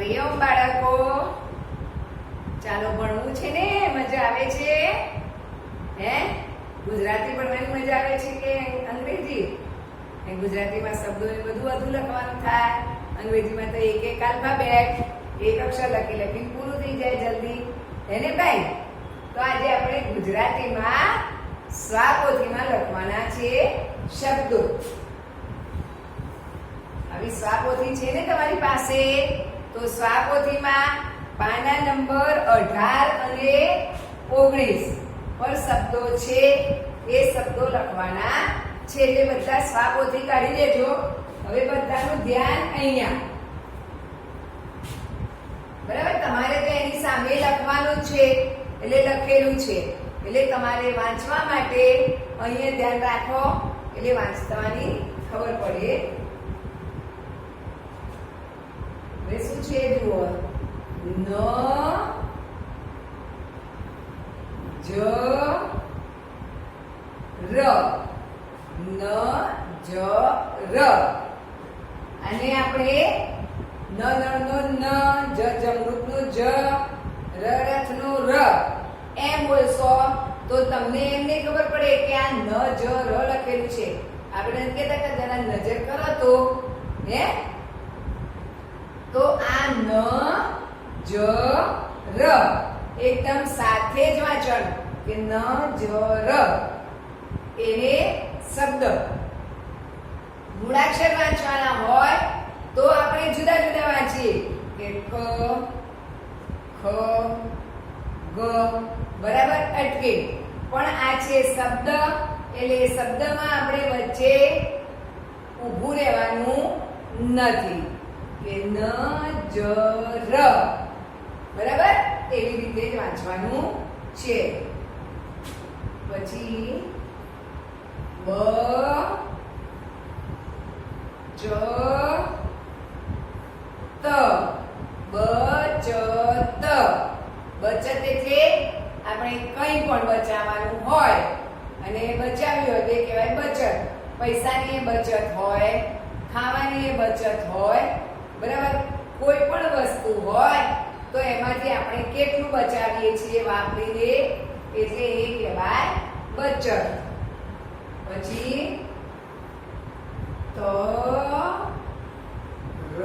હરિઓમ બાળકો, ચાલો ભણવું છે ને? મજા આવે છે? હે, ગુજરાતી ભણવાની મજા આવે છે કે અંગ્રેજી? ગુજરાતીમાં શબ્દો એ બધું વધુ લખવાનું થાય, અંગ્રેજીમાં તો એક એક આલ્ફાબેટ, એક અક્ષર લખી લખીને પૂરું થઈ જાય જલ્દી, હે ને ભાઈ? તો આજે આપણે ગુજરાતીમાં સ્વાપોથીમાં લખવાના છે શબ્દો. આવી સ્વાપોથી છે ને તમારી પાસે? તો સ્વાપોથીમાં પાના નંબર 18 અને 19 પર શબ્દો છે, એ શબ્દો લખવાના છે. એટલે બધા સ્વાપોથી કાઢી દેજો. હવે બધાનું ધ્યાન અહીંયા, બરાબર? તમારે તો એની સામે લખવાનું છે, એટલે લખેલું છે, એટલે તમારે વાંચવા માટે અહીંયા ધ્યાન રાખો, એટલે વાંચવાની ખબર પડે. હવે શું છે જુઓ, ન જ ર, ન જ ર. અને આપણે ન નળનો ન, જ જમરૂખનો જ, ર રથનો ર એમ બોલશો તો તમને એમ નહીં ખબર પડે કે આ ન જ ર લખેલું છે. આપણે એમ કહેતા કે જરા નજર કરો તો, હે, તો આ ન જ ર એકદમ સાથે જ વાંચન, કે ન જ ર એને શબ્દ મૂળાક્ષર વાંચવાના હોય તો આપણે જુદા જુદા વાંચીએ, કે ક, ખ, ગ, બરાબર અટકે. પણ આ છે શબ્દ, એટલે શબ્દમાં આપણે વચ્ચે ઊભું રહેવાનું નથી, કે ન જ ર, બરાબર? એવી રીતે જ વાંચવાનું છે. પછી બ ચ ત, બચત. બચત એટલે આપણે કંઈ પણ બચાવવાનું હોય, અને બચાવ્યું હોય તે કહેવાય બચત. પૈસાની બચત હોય, ખાવાની બચત હોય, બરાબર? કોઈ પણ વસ્તુ હોય તો એમાંથી આપણે કેટલું બચાવીએ છીએ વાપરીને, એટલે એ કહેવાય બચત. પછી ત ર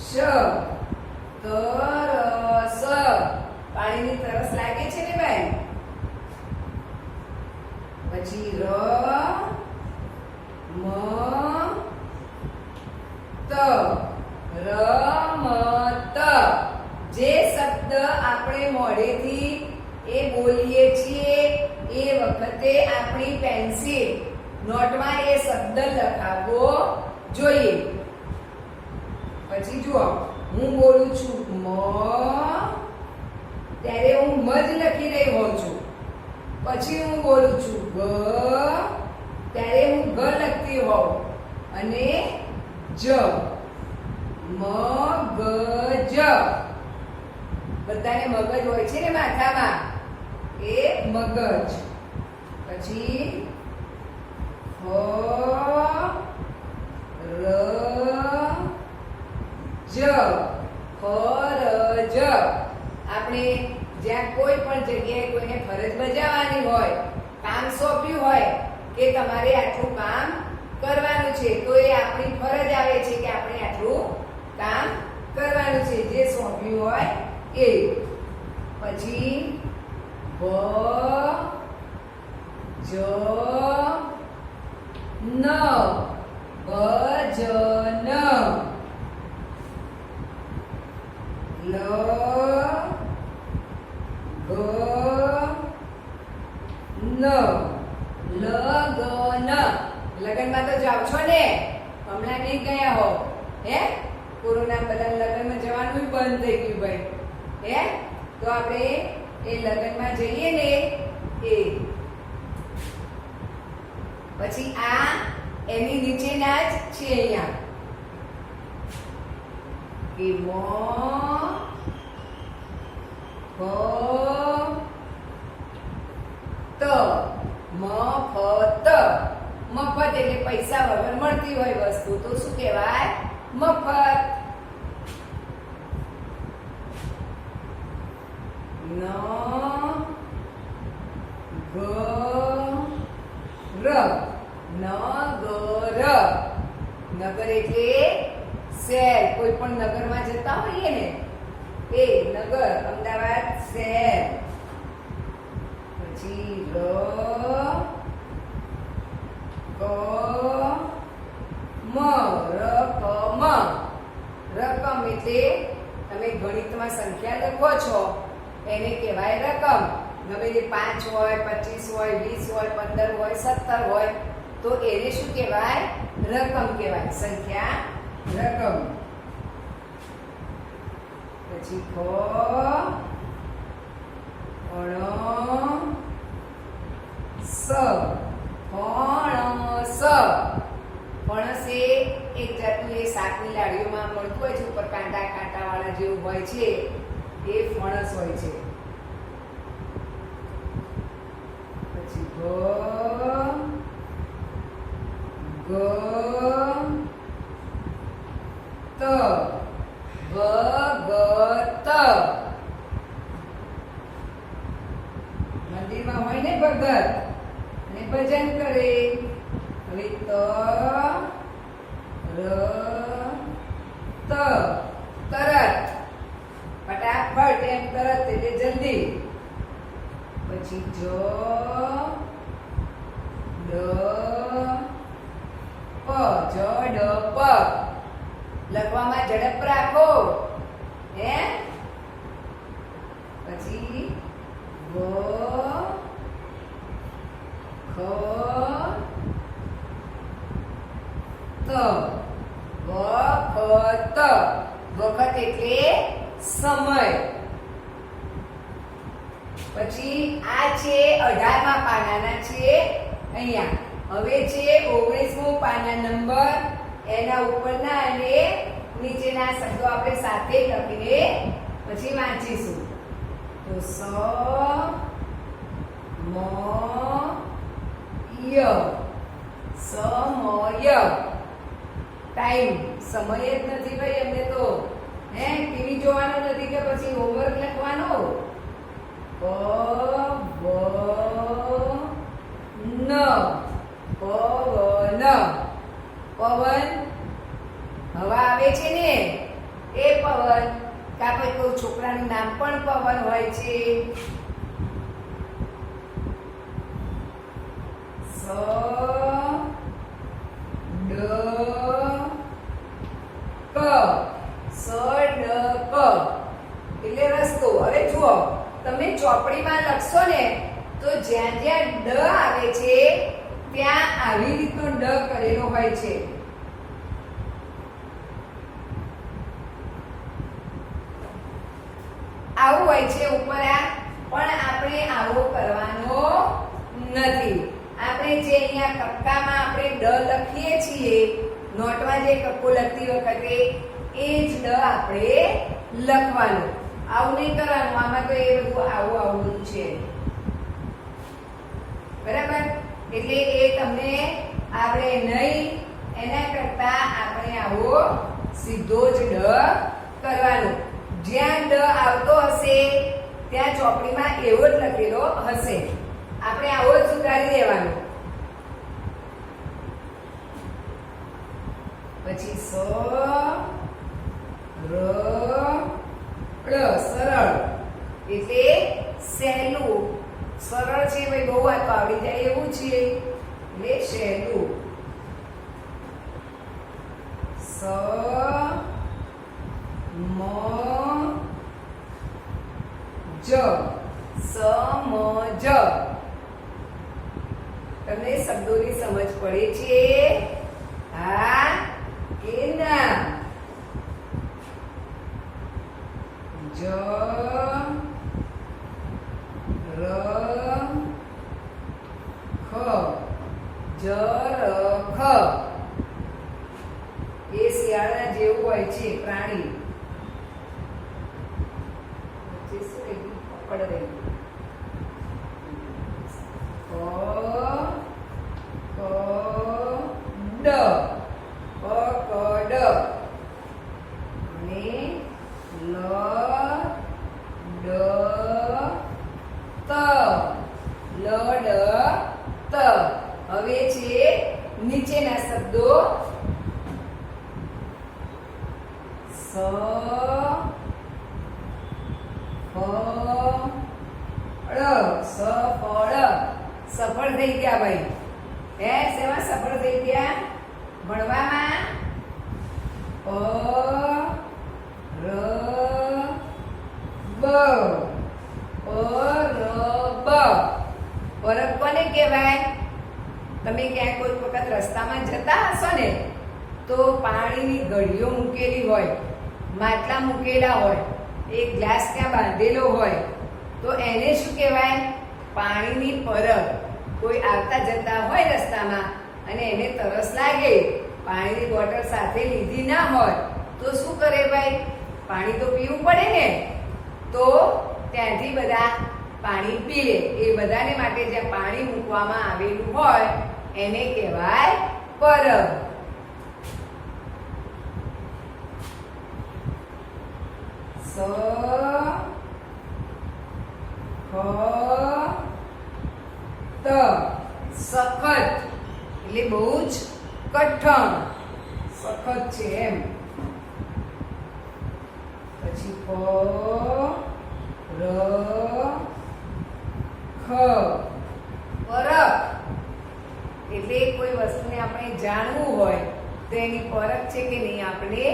સ, તરસ. પાણીની તરસ લાગે છે ને ભાઈ? પછી ર મ ત, રમત. જે શબ્દ આપણે મોઢેથી એ બોલીએ છીએ એ વખતે આપણી પેન્સિલ નોટમાં એ શબ્દ લખાવવો જોઈએ. પછી જુઓ, હું બોલું છું મ, ત્યારે હું મ જ લખી રહી હોઉં છું. પછી હું બોલું છું ગ, ત્યારે હું ગ લખતી હોઉં. અને જ, મગજ. બધાને મગજ હોય છે ને માથામાં, એ મગજ. પછી હ ર જ, ફરજ. આપણે જ્યાં કોઈ પણ જગ્યાએ કોઈને ફરજ બજાવવાની હોય, કામ સોંપ્યું હોય કે તમારે આટલું કામ કરવાનું છે, તો એ આપણી ફરજ આવે છે કે આપણે આટલું કામ કરવાનું છે, જે સોંપ્યું હોય એ. પછી ભ જ ન, ભજન. લ ગ ન, લગન. લગનમાં તો જાવ છો ને? હમણાં નહીં ગયા હો, હે? કોરોના બધા લગનમાં જવાનું બંધ થઈ ગયું ભાઈ, હે? તો આપણે એ લગનમાં જઈએ ને એ. પછી આ એની નીચેના જ છે અહીંયા, કે મ ફ ત, મફત. મફત એટલે પૈસા વગર મળતી હોય વસ્તુ, તો શું કહેવાય? મફત. ન ગ ર નગર. નગર એટલે શહેર. કોઈ પણ નગરમાં જતા હોઈએ ને એ નગર, અમદાવાદ શહેર. પછી ર ક મ રકમ. રકમ એટલે તમે ગણિતમાં સંખ્યા લખો છો એને કહેવાય રકમ. ગમે તે 5 હોય, 25 હોય, 20 હોય, 15 હોય, 17 હોય તો એને શું કહેવાય? રકમ કહેવાય. સંખ્યા રકમ. પછી ખ સ ફણસ. ફણસ એ એક જાતનું એ શાકની લાડીઓમાં મળતું હોય છે, ઉપર કાંટા કાંટા વાળા જેવું હોય છે એ ફણસ હોય છે. પછી ગ ત ભગત. મંદિરમાં હોય ને ભગત અને ભજન કરે. હવે ત ર ત તરત, ફટાફટ એમ, તરત એટલે જલ્દી. પછી જ ડ પ ઝડપ. લખવામાં ઝડપ રાખો હે. પછી વ ખ ત વખત. વખત એટલે સમય. પછી આ છે 18મા પાનાના છે અહીંયા. હવે છે 19મો પાના નંબર. એના ઉપરના અને નીચેના શબ્દો આપણે સાથે લખીને પછી વાંચીશું. તો સ મ ય. સમય. ટાઈમ. સમય જ નથી ભાઈ એમને તો. હે ટીવી જોવાનો નથી કે પછી હોમવર્ક લખવાનો. પ વ ન પવન. પવન હવા આવે છે ને એ પવન. કા પછી કોઈ છોકરાનું નામ પણ પવન હોય છે. સ ડ ક. સડક એટલે રસ્તો. હવે જુઓ, તમે ચોપડીમાં લખશો ને તો જ્યાં જ્યાં ડ આવે છે ત્યાં આવી રીતનો ડ કરેલો હોય છે. આવું હોય છે ઉપર આ. પણ આપણે આવો કરવાનો નથી. આપણે જે અહીંયા કક્કામાં આપણે ડ લખીએ છીએ, નોટમાં જે કક્કો લખતી વખતે એ જ ડ આપણે લખવાનું. આવું નહીં કરવાનું. આમાં તો એ બધું આવું આવું બધું છે બરાબર. એટલે એ તમને આપણે નહીં, એના કરતા આપણે આવો સીધો જ ડ કરવાનો. જ્યાં ડ આવતો હશે ત્યાં ચોપડીમાં એવો જ લખેલો હશે. આપણે આવો જ સુધારી દેવાનો. પછી સ ર ળ. સરળ એટલે સહેલું. સરળ છે ભાઈ, બહુ આ તો આવડી જાય એવું છે એટલે સહેલું. સ મ જ. સમજ. તમને શબ્દોની સમજ પડે છે? હા કે ના? જ ર ખ. જરખ. એ શિયાળા જેવું હોય છે પ્રાણી. પકડ રહી. ડ. પકડ. અને લ ડ નીચેના શબ્દો સફળ થઈ ગયા ભાઈ. હે શેમાં સફળ થઈ ગયા? ભણવામાં. પરબ કોને કહેવાય? તમે ક્યાંક કોઈ વખત રસ્તામાં જતા હશો ને તો પાણીની ગળીઓ મૂકેલી હોય, માટલા મૂકેલા હોય, એક ગ્લાસ ત્યાં બાંધેલો હોય તો એને શું કહેવાય? પાણીની પરબ. કોઈ આવતા જતા હોય રસ્તામાં અને એને તરસ લાગે, પાણીની બોટલ સાથે લીધી ના હોય તો શું કરે ભાઈ? પાણી તો પીવું પડે ને, તો ત્યાંથી બધા પાણી પી લે. એ બધાને માટે જ્યાં પાણી મૂકવામાં આવેલું હોય એને કહેવાય પરબ. સખત એટલે બહુ જ કઠણ, સખત છે એમ. પછી પરખ એટલે કોઈ વસ્તુને આપણે જાણવું હોય તો એની પરખ છે કે નહીં, આપણે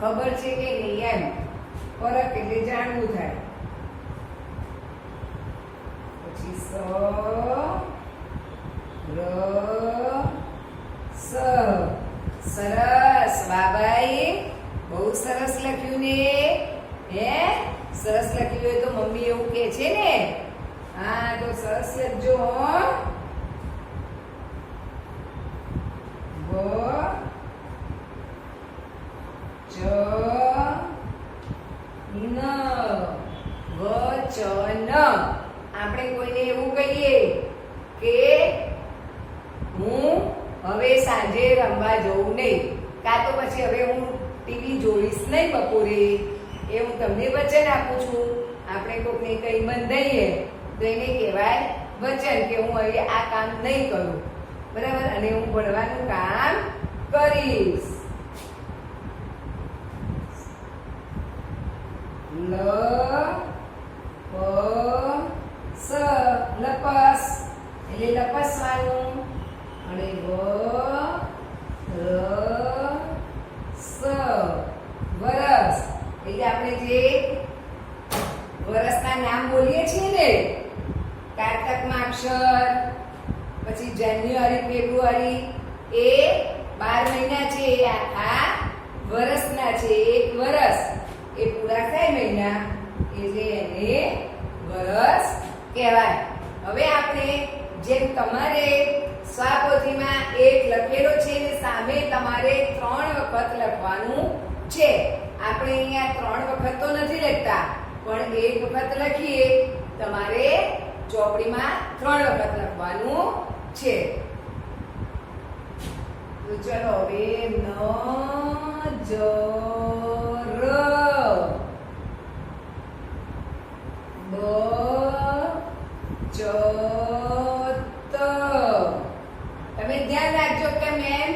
ખબર છે કે નહીં એમ. પરખ એટલે જાણવું થાય. પછી સરસ. બાબાઈ બહુ સરસ લખ્યું ને. હે સરસ લખ્યું હોય તો મમ્મી એવું કહે છે ને. હા તો સરસ લખજો. વચન. આપણે કોઈને એવું કહીએ કે હું હવે સાંજે રમવા જઉં નહીં, કાં તો પછી હવે હું ટીવી જોઈશ નહીં બપોરે, એ હું તમને વચન આપું છું. આપણે કોઈને કંઈ બંધાઈએ તો એને કહેવાય વચન કે હું હવે આ કામ નહીં કરું, બરાબર, અને હું ભણવાનું કામ કરીશ. લપસ એટલે લપસવાનું. અને વરસ એટલે આપણે જે વરસના નામ બોલીએ છીએ ને, કારતક માક્ષર, પછી જાન્યુઆરી, ફેબ્રુઆરી, એ 12 મહિના છે, એ આખા વરસના છે. એક વરસ એ પૂરા થાય મહિના એટલે એને વરસ કહેવાય. હવે આપણે જેમ તમારે સ્વાપોથીમાં એક લખેલો છે ને સામે તમારે 3 વખત લખવાનું છે. આપણે અહીંયા 3 વખત તો નથી લખતા, પણ એક વખત લખીએ. તમારે ચોપડીમાં 3 વખત લખવાનું છે. તો ચલો હવે તમે ધ્યાન રાખજો કે મેમ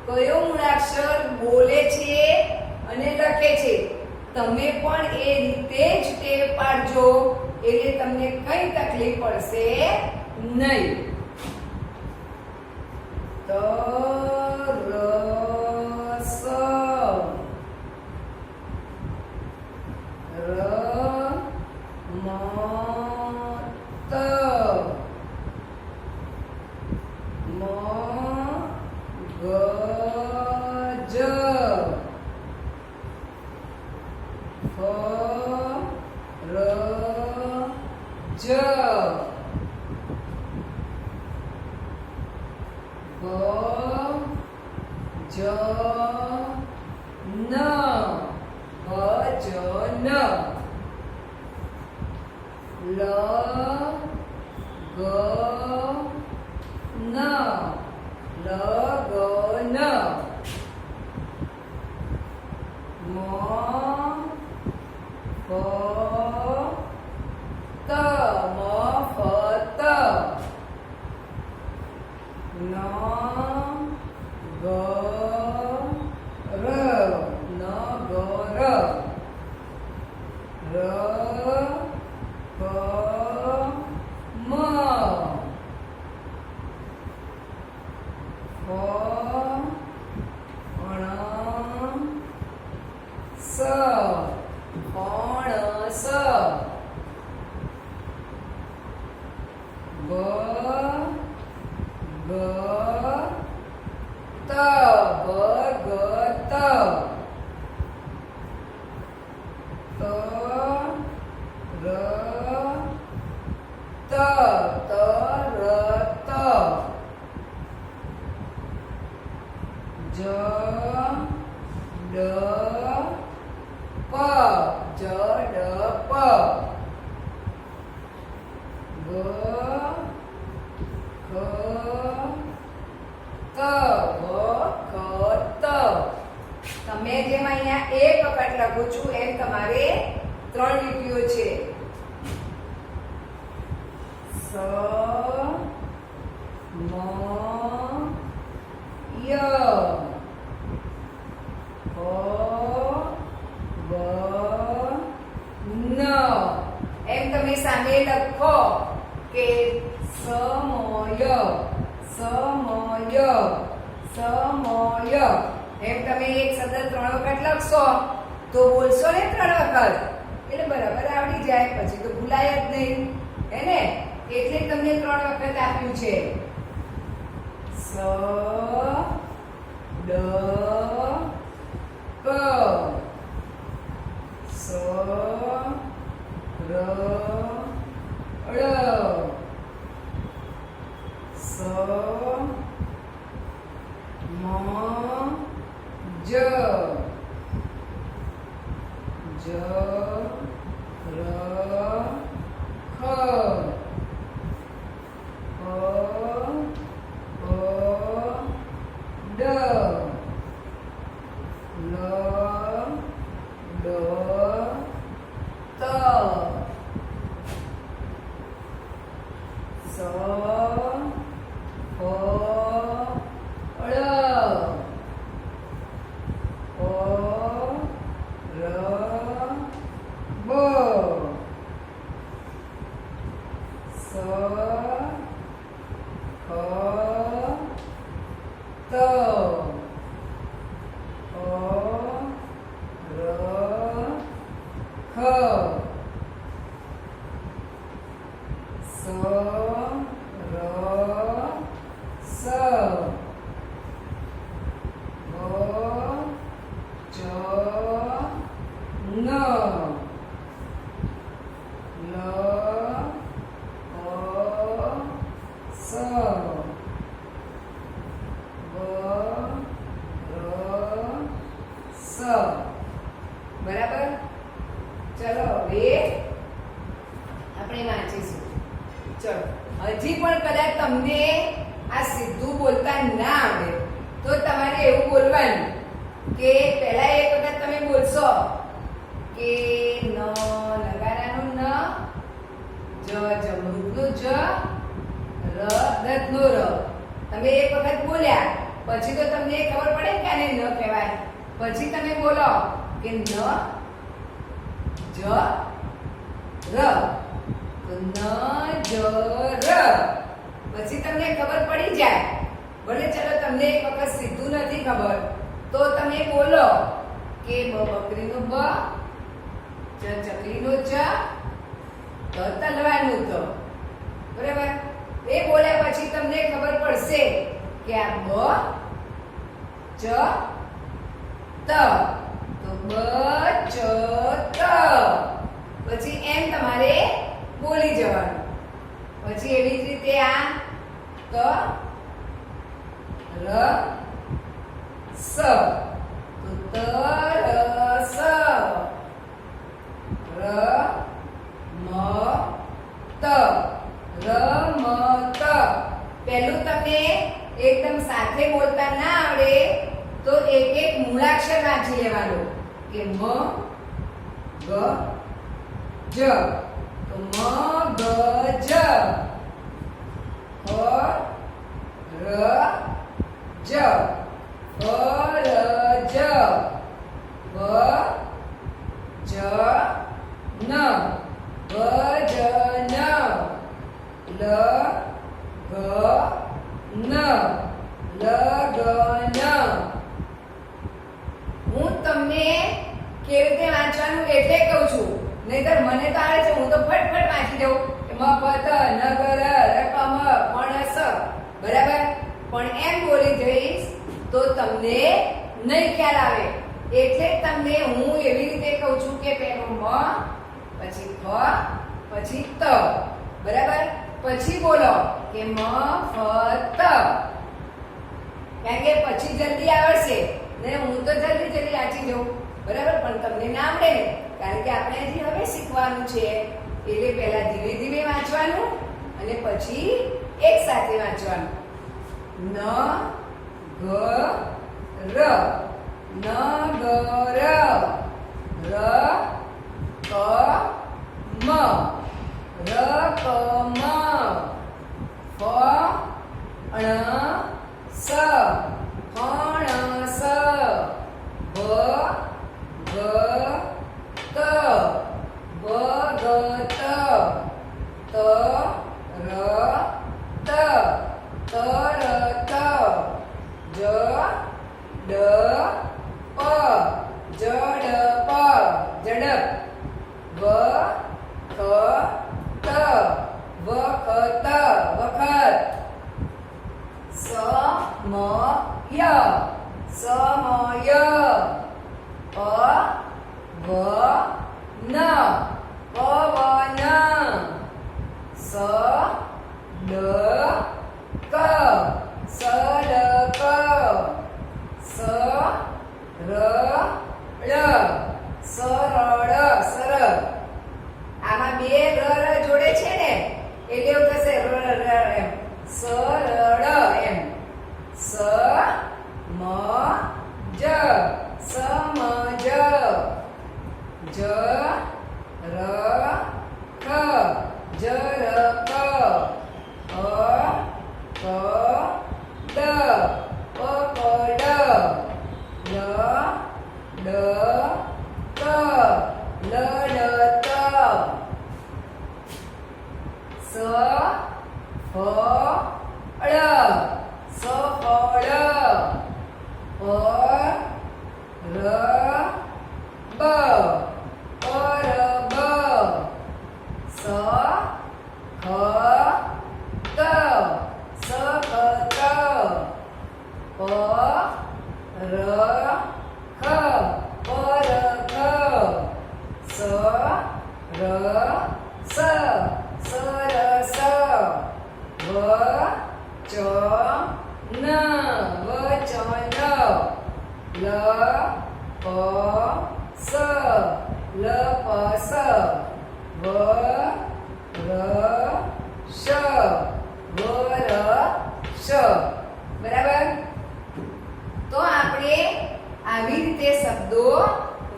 કયો મૂળાક્ષર બોલે છે અને લખે છે. તમે પણ એ રીતે જ ટેવ પાડજો એટલે તમને કઈ તકલીફ પડશે નહીં. તરસ, રમત, મગજ, ફરજ, ભગત તરત જડપ વખત તમે જેમ અહીંયા એક વખત લખું છું એમ તમારે 3 લીટીઓ છે સ મ ય એમ તમે સામે લખો કે સમય એમ તમે એક શબ્દ 3 વખત લખશો તો બોલશો ને 3 વખત એટલે બરાબર આવડી જાય પછી તો ભૂલાય જ નહીં હે ને એટલે તમને 3 વખત આપ્યું છે સ ડ ક સ ર ળ સ મ જ જ ર ખ ડ લ ડ ત સ ફ ળ ર બ સ ખ ત ખ સ ર સ ભ ચ ન લ સ બ ર સ બરાબર ચલો હવે આપણે વાંચીશું ચલો હજી પણ કદાચ તમને આ સીધું બોલતા ના આવડે તો તમારે એવું બોલવાનું કે પહેલા એક વખત તમે બોલશો કે ન નગારાનું ન જ જમરૂખનું જ ર રથનું ર તમે એક વખત બોલ્યા પછી તો તમને ખબર પડે કે આને ન કહેવાય પછી તમે બોલો કે ન જ ર તો ન જ ર પછી તમને ખબર પડી જાય ભલે ચલો તમને એક વખત સીધું નથી ખબર તો તમે બોલો કે બ બકરીનું બ ચ ચકલીનું ચ ત તલવારનું ત બરાબર એ બોલ્યા પછી તમને ખબર પડશે કે આ બ ચ ત તો બ ચ ત પછી એમ તમારે બોલી જવાનું પછી એવી જ રીતે આ ત ર સ તો તરસ ર મ ત રમત પહેલું તમને એકદમ સાથે બોલતા ના આવડે તો એક એક મૂળાક્ષર વાંચી લેવાનું કે મ ગ જ તો મ ગ જ હ ર જ હ ર જ ભ જ ન ભ જ ન લ ગ ન લ ગ ન હું તમને કેવી રીતે વાંચવાનું એટલે કહું છું નહીતર મને તો આવે છે હું તો ફટફટ વાંચી દઉં મ પ ત ન ગ ર ર ક મ પણ સ બરાબર પણ એમ બોલી જઈશ તો તમને નહીં ખ્યાલ આવે. એટલે તમને હું એવી રીતે કહું છું કે પહેલું મ, પછી ફ, પછી ત. બરાબર? પછી બોલો કે મ ફ ત. કારણ કે પછી જલ્દી આવડશે ને હું તો જલ્દી વાંચી જાઉં. બરાબર? પણ તમને ના આવડે ને, કારણ કે આપણે હજી હવે શીખવાનું છે. એટલે પહેલા ધીમે ધીમે વાંચવાનું અને પછી એક સાથે વાંચવાનું. ન ગ ર, ન ગ ર, ર ક મ, ર ક મ, ફ ણ સ, ફણસ, ભ ગ ત, ભગત, ત ર ત, તરત, જ ડ પ, જડપ, ઝડપ, વ ક ત, વખત, વખત, સ મ ય, સમય, પ વ ન, પવન, સ ડ ક, સડક, સ ર ળ, સરળ, સરળ. આમાં બે ર જોડે છે ને એટલે એવું થશે ર ર એમ, સરળ એમ. સ મ જ, સમજ, જ ર ખ, જરખ, અ ક ડ, પકડ, લ ડ ક, લડત, સ ફ ળ, સફળ, પ ર બ, પરબ, સ ખ ત, સખત, પ ર ખ, પરખ, સ ર સ, સરસ, વ ચ ન, વચન, લ પ સ, લપસ, વ ર શ, વરસ. બરાબર? તો આપણે આવી રીતે શબ્દો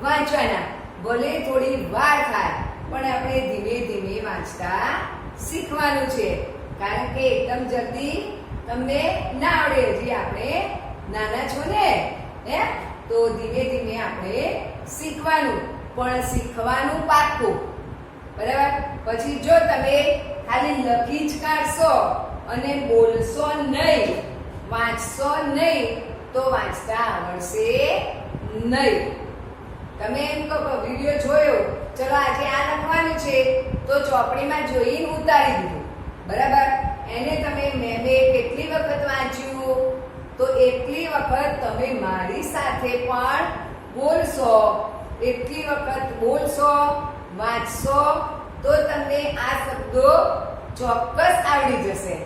વાંચવાના. ભલે થોડી વાર થાય પણ આપણે ધીમે ધીમે વાંચતા શીખવાનું છે. કારણ કે એકદમ જલ્દી તમને ના આવડે. હજી આપણે નાના છો ને, હે, તો ધીમે ધીમે આપણે શીખવાનું, પણ શીખવાનું પાક્કું. બરાબર? પછી જો તમે ખાલી લખી જ કાઢશો અને બોલશો નહીં, વાંચશો નહીં, તો વાંચતા આવડશે નહીં. તમે એમ કહો વિડીયો જોયો, ચલો આજે આ લખવાનું છે, તો ચોપડીમાં જોઈને ઉતારી દીધું. બરાબર? એને તમે મેમે કેટલી વખત વાંચ્યું, તો એટલી વખત તમે મારી સાથે પણ બોલશો. એટલી વખત બોલશો, વાંચશો, તો તમને આ શબ્દો ચોક્કસ આવડી જશે.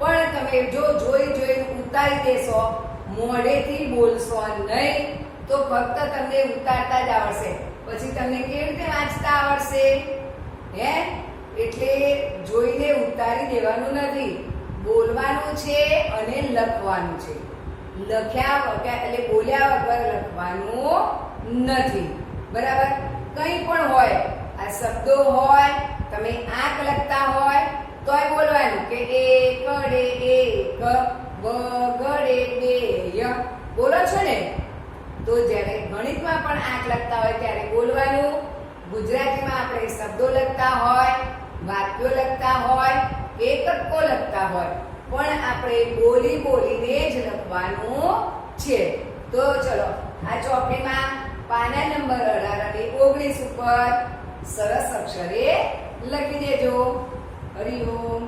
પણ તમે જો જોઈને ઉતારી દેશો, મોઢેથી બોલશો નહીં, તો ફક્ત તમને ઉતારતા જ આવડશે. પછી તમને કેવી રીતે વાંચતા આવડશે? હે? એટલે જોઈને ઉતારી દેવાનું નથી, બોલવાનું છે અને લખવાનું છે. લખ્યા વગર એટલે બોલ્યા વગર લખવાનું નથી. બરાબર? કંઈ પણ હોય, આ શબ્દો હોય, તમે આંખ લખતા હોય તોય બોલવાનું કે એકડે એક, બગડે બે, બોલો છો ને? તો જ્યારે ગણિતમાં પણ આંખ લખતા હોય ત્યારે બોલવાનું. ગુજરાતીમાં આપણે શબ્દો લખતા હોય, વાક્યો લખતા હોય, એકકો લખતા હોય, પણ આપણે બોલીને જ લખવાનું છે. તો ચલો આ ચોપડીમાં પાના નંબર 18 અને 19 ઉપર સરસ અક્ષરે લખી દેજો. હરિ ઓમ.